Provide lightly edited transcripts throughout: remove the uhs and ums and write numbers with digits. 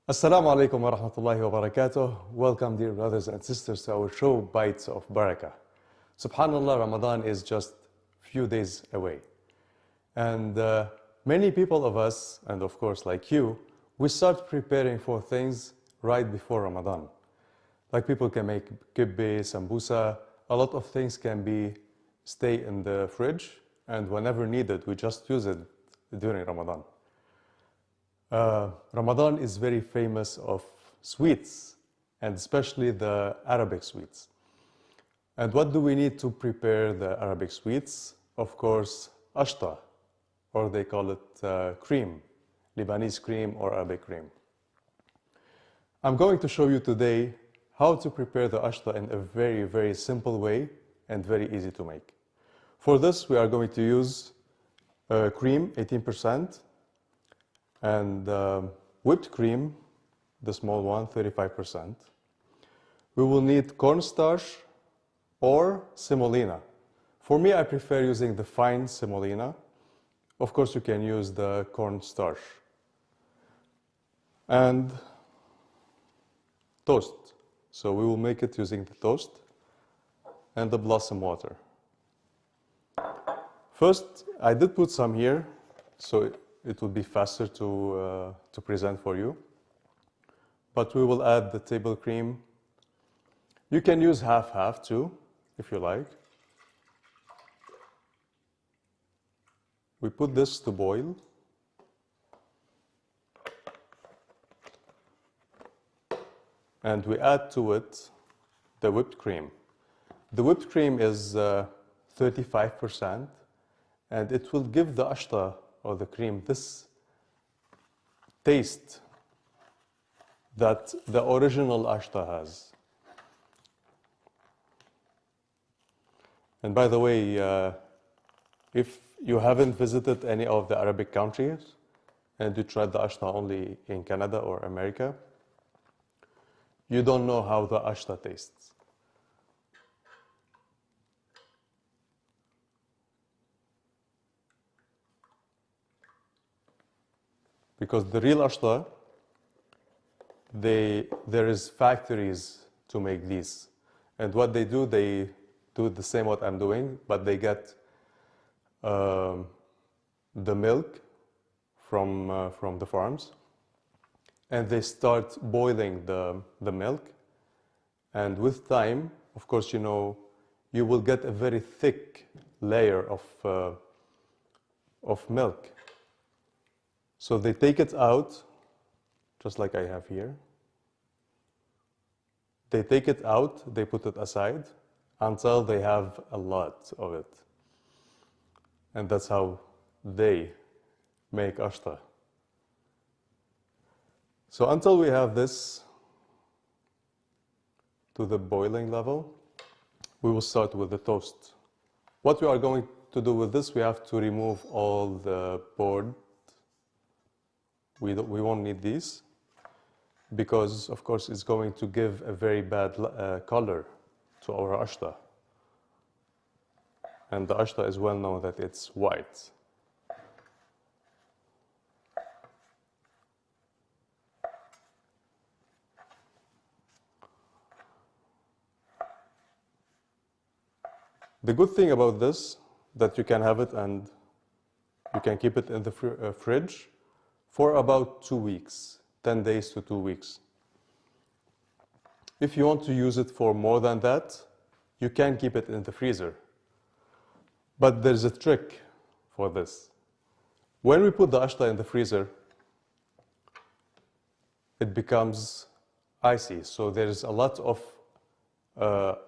Assalamu alaikum wa rahmatullahi wa barakatuh. Welcome, dear brothers and sisters, to our show, Bites of Barakah. Subhanallah, Ramadan is just few days away. And many people of us, and of course like you, we start preparing for things right before Ramadan. Like people can make kibbeh, sambusa, a lot of things can be stay in the fridge, and whenever needed, we just use it during Ramadan. Ramadan is very famous of sweets, and especially the Arabic sweets. And what do we need to prepare the Arabic sweets? Of course, ashta, or they call it cream, Lebanese cream or Arabic cream. I'm going to show you today how to prepare the ashta in a very, very simple way and very easy to make. For this, we are going to use cream, 18%, and whipped cream, the small one, 35%. We will need cornstarch or semolina. For me, I prefer using the fine semolina. Of course, you can use the cornstarch. And toast. So we will make it using the toast and the blossom water. First, I did put some here, so it will be faster to present for you. But we will add the table cream. You can use half-half too, if you like. We put this to boil. And we add to it the whipped cream. The whipped cream is 35%, and it will give the ashta or the cream this taste that the original ashta has. And by the way, if you haven't visited any of the Arabic countries and you tried the ashta only in Canada or America, you don't know how the ashta tastes. Because the real ashta, there is factories to make these. And what they do the same what I'm doing, but they get the milk from the farms, and they start boiling the milk. And with time, of course, you will get a very thick layer of milk. So they take it out, just like I have here. They take it out, they put it aside, until they have a lot of it. And that's how they make ashta. So until we have this to the boiling level, we will start with the toast. What we are going to do with this, we have to remove all the board. We won't need these because, of course, it's going to give a very bad color to our ashta. And the ashta is well known that it's white. The good thing about this, that you can have it and you can keep it in the fridge for about 2 weeks, 10 days to 2 weeks. If you want to use it for more than that, you can keep it in the freezer. But there's a trick for this. When we put the ashta in the freezer, it becomes icy. So there's a lot of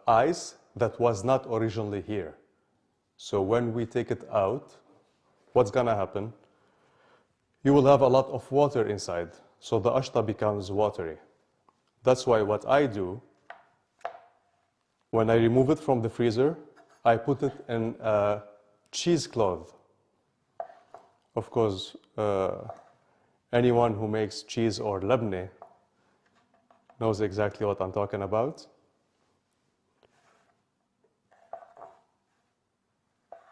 ice that was not originally here. So when we take it out, what's gonna happen? You will have a lot of water inside, so the ashta becomes watery. That's why what I do, when I remove it from the freezer, I put it in a cheesecloth. Of course, anyone who makes cheese or labneh knows exactly what I'm talking about.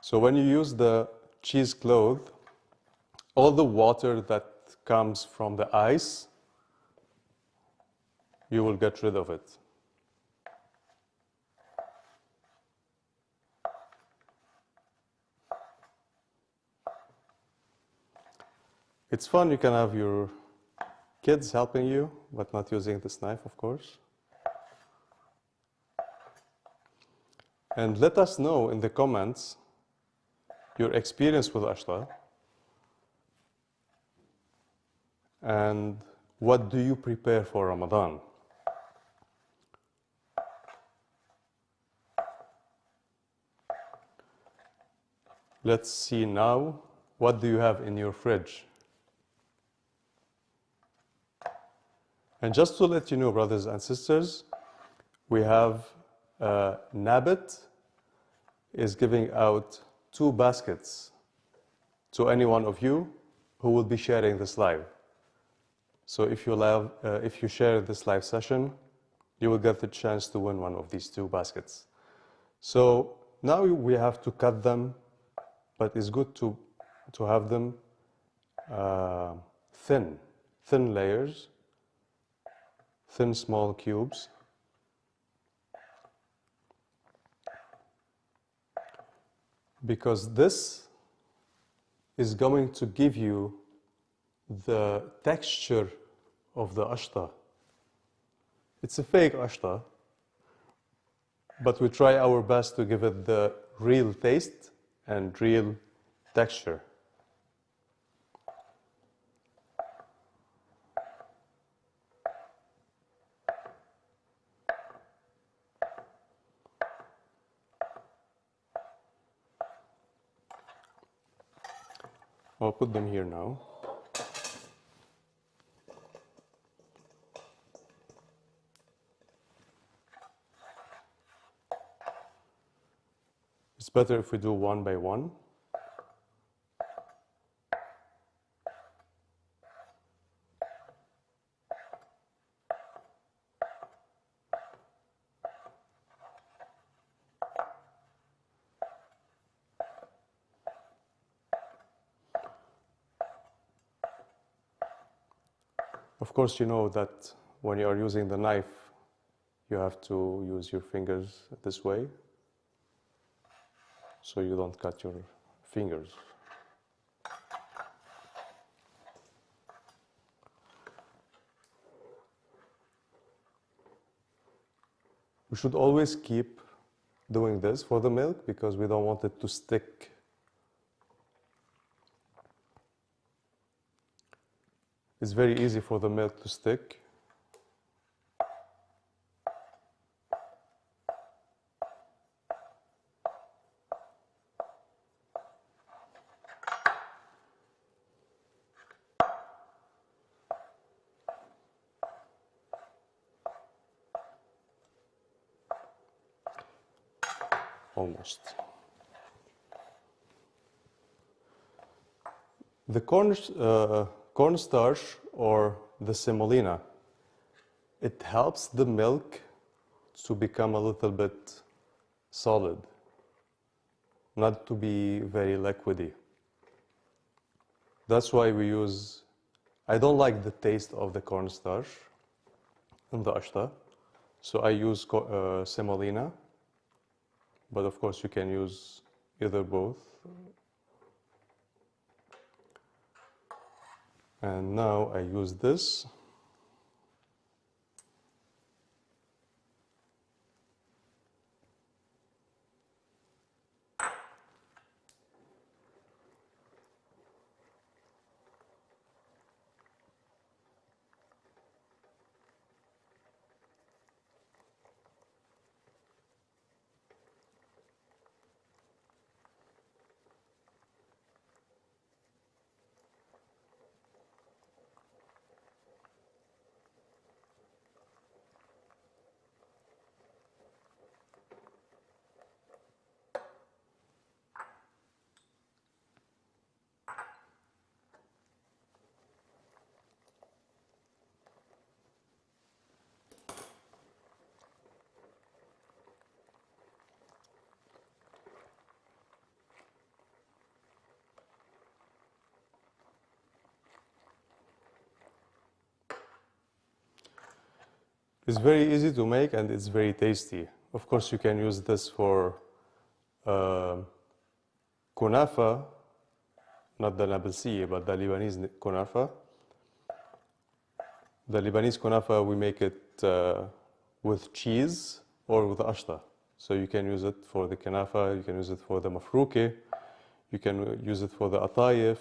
So when you use the cheesecloth, all the water that comes from the ice you will get rid of it. It's fun, you can have your kids helping you, but not using this knife, of course. And let us know in the comments your experience with ashta and what do you prepare for Ramadan. Let's see now, what do you have in your fridge? And just to let you know, brothers and sisters, we have Nabit is giving out 2 baskets to any one of you who will be sharing this live. So if you share this live session, you will get the chance to win one of these 2 baskets. So now we have to cut them, but it's good to have them thin layers, thin small cubes. Because this is going to give you the texture of the ashta. It's a fake ashta, but we try our best to give it the real taste and real texture. I'll put them here now. It's better if we do one by one. Of course, you know that when you are using the knife, you have to use your fingers this way, so you don't cut your fingers. We should always keep doing this for the milk because we don't want it to stick. It's very easy for the milk to stick. Almost. The cornstarch or the semolina, it helps the milk to become a little bit solid, not to be very liquidy. That's why we use, I don't like the taste of the cornstarch in the ashta, so I use semolina, but of course you can use either both. And now I use this. It's very easy to make and it's very tasty. Of course, you can use this for kunafa, not the Nablsi, but the Lebanese kunafa. The Lebanese kunafa, we make it with cheese or with ashta. So you can use it for the kunafa, you can use it for the mafrouke, you can use it for the atayef,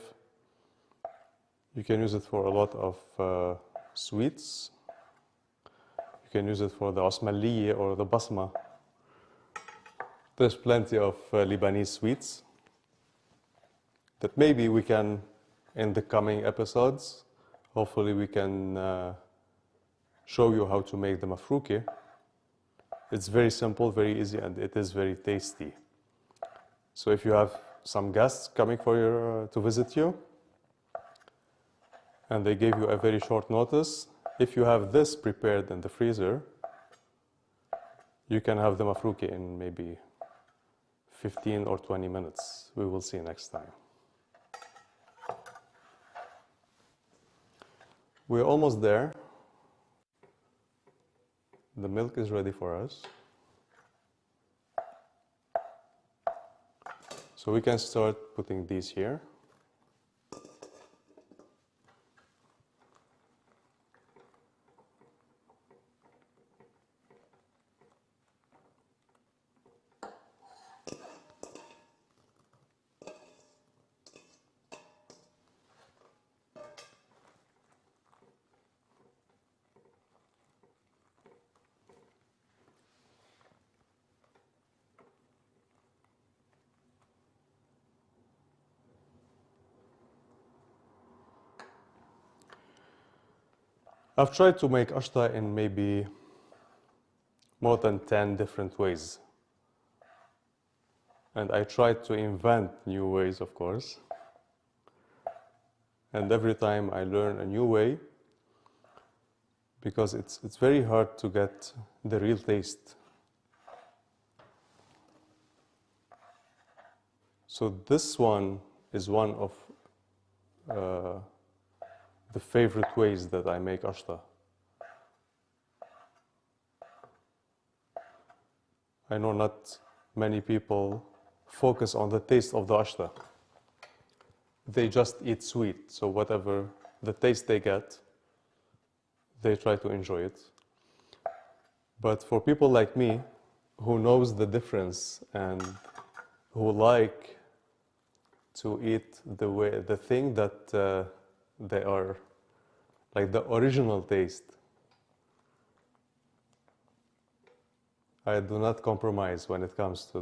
you can use it for a lot of sweets. You can use it for the osmaliye or the basma. There's plenty of Lebanese sweets that maybe we can, in the coming episodes, hopefully we can show you how to make the mafrouke. It's very simple, very easy, and it is very tasty. So if you have some guests coming to visit you, and they gave you a very short notice, if you have this prepared in the freezer, you can have the mafrouke in maybe 15 or 20 minutes. We will see next time. We're almost there. The milk is ready for us. So we can start putting these here. I've tried to make ashta in maybe more than 10 different ways. And I tried to invent new ways, of course. And every time I learn a new way, because it's very hard to get the real taste. So this one is one of the favorite ways that I make ashta. I know not many people focus on the taste of the ashta. They just eat sweet, so whatever the taste they get, they try to enjoy it. But for people like me, who knows the difference and who like to eat the thing that they are, like the original taste, I do not compromise when it comes to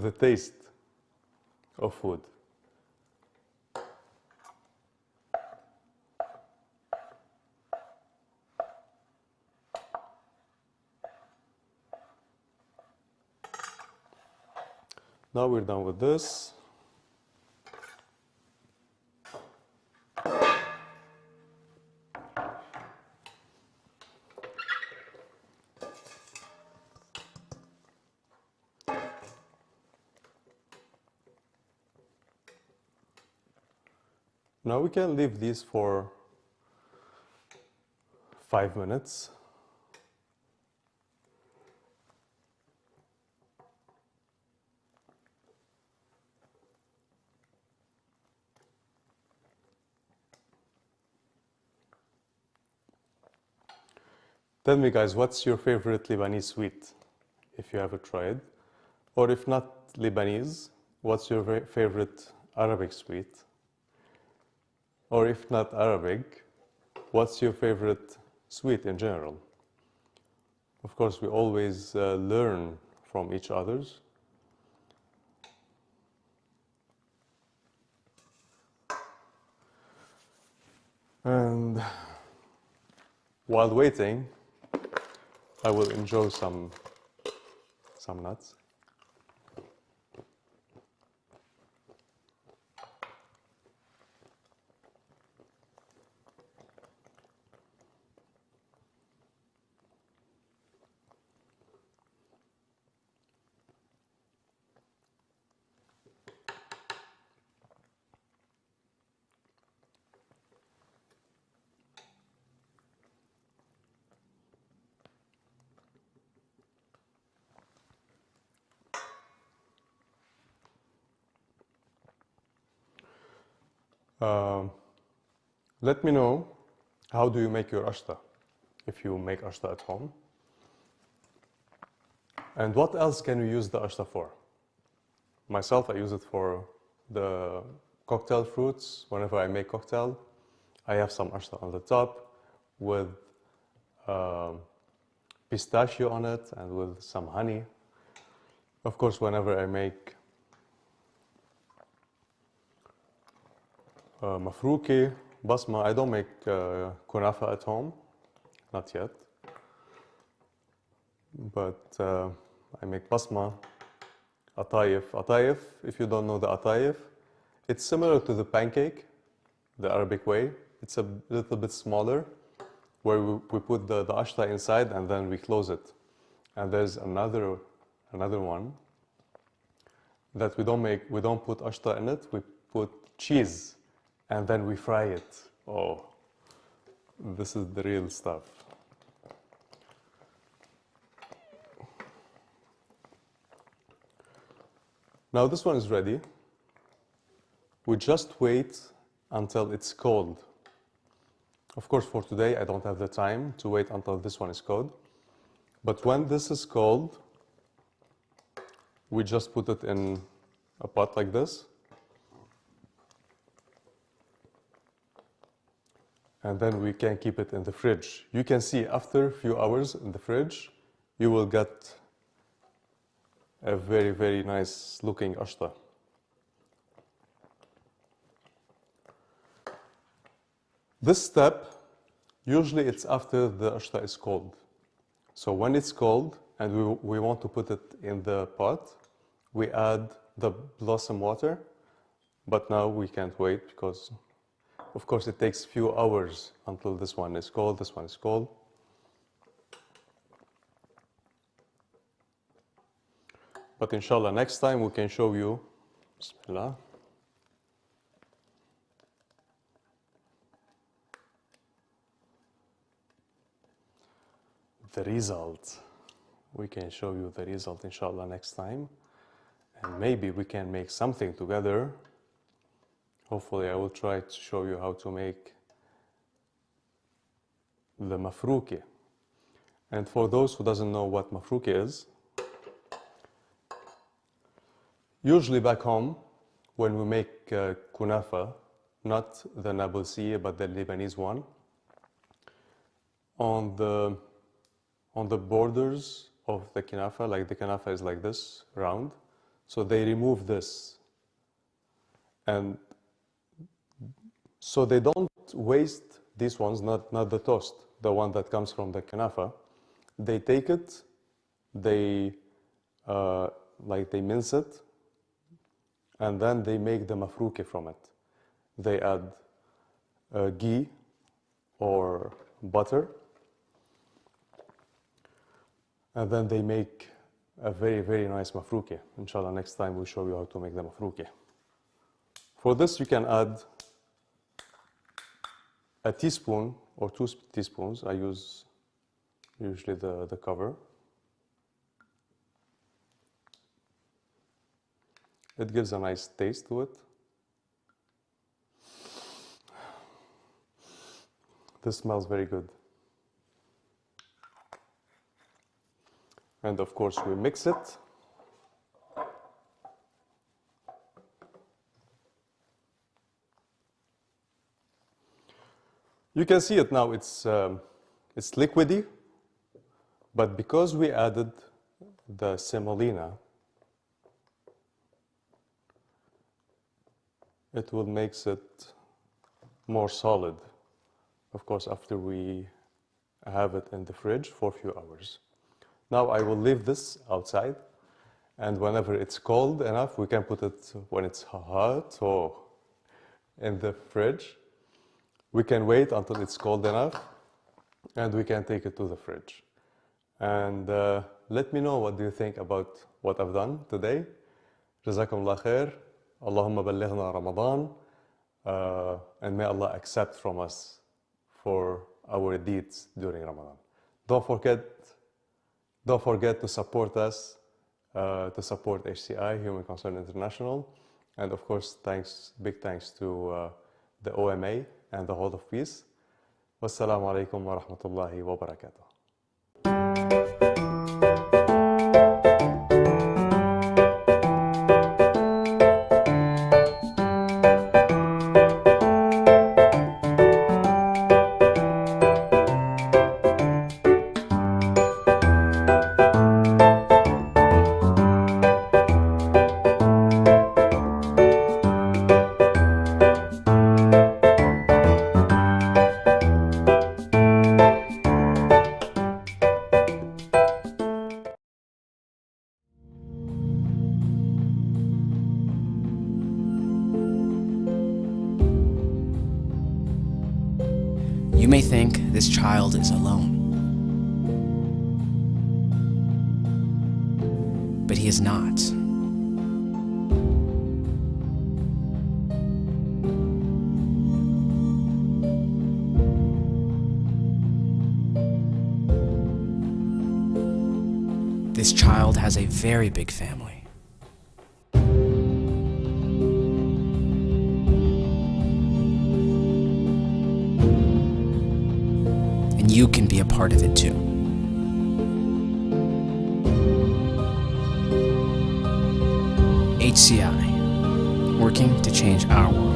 the taste of food. Now we're done with this. Now we can leave these for 5 minutes. Tell me guys, what's your favorite Lebanese sweet, if you ever tried? Or if not Lebanese, what's your favorite Arabic sweet? Or if not Arabic, what's your favorite sweet in general? Of course, we always learn from each other's. And while waiting, I will enjoy some nuts. Um, Let me know, how do you make your ashta, if you make ashta at home? And what else can you use the ashta for? Myself, I use it for the cocktail fruits. Whenever I make cocktail, I have some ashta on the top with pistachio on it and with some honey. Of course, whenever I make mafruki, basma, I don't make kunafa at home, not yet. But I make basma, atayef. Atayef, if you don't know the atayef, it's similar to the pancake, the Arabic way. It's a little bit smaller, where we put the ashta inside and then we close it. And there's another one that we don't put ashta in it, we put cheese and then we fry it. Oh, this is the real stuff. Now this one is ready. We just wait until it's cold. Of course, for today, I don't have the time to wait until this one is cold. But when this is cold, we just put it in a pot like this. And then we can keep it in the fridge. You can see after a few hours in the fridge, you will get a very, very nice looking ashta. This step, usually it's after the ashta is cold. So when it's cold and we want to put it in the pot, we add the blossom water, but now we can't wait because, of course, it takes a few hours until this one is cold, this one is cold. But inshallah, next time we can show you, Bismillah, the result. We can show you the result, inshallah, next time. And maybe we can make something together. Hopefully, I will try to show you how to make the mafruki. And for those who doesn't know what mafruki is, usually back home, when we make kunafa, not the Nablus but the Lebanese one, on the borders of the kunafa, like the kunafa is like this, round, so they remove this. And so they don't waste these ones, not the toast, the one that comes from the kunafa. They take it, they mince it, and then they make the mafruki from it. They add ghee or butter, and then they make a very, very nice mafruki. Inshallah, next time we'll show you how to make the mafruki. For this, you can add a teaspoon or 2 teaspoons. I use usually the cover. It gives a nice taste to it. This smells very good. And of course, we mix it. You can see it now, it's liquidy, but because we added the semolina, it will make it more solid, of course, after we have it in the fridge for a few hours. Now I will leave this outside, and whenever it's cold enough, we can put it when it's hot or in the fridge. We can wait until it's cold enough, and we can take it to the fridge. And let me know what do you think about what I've done today. Jazakum Allah khair. Allahumma ballighna Ramadan. And may Allah accept from us for our deeds during Ramadan. Don't forget to support us, to support HCI, Human Concern International. And of course, big thanks to the OMA and the Hall of Peace. Wassalamu alaikum wa rahmatullahi wa barakatuh. You may think this child is alone, but he is not. This child has a very big family. And you can be a part of it too. HCI, working to change our world.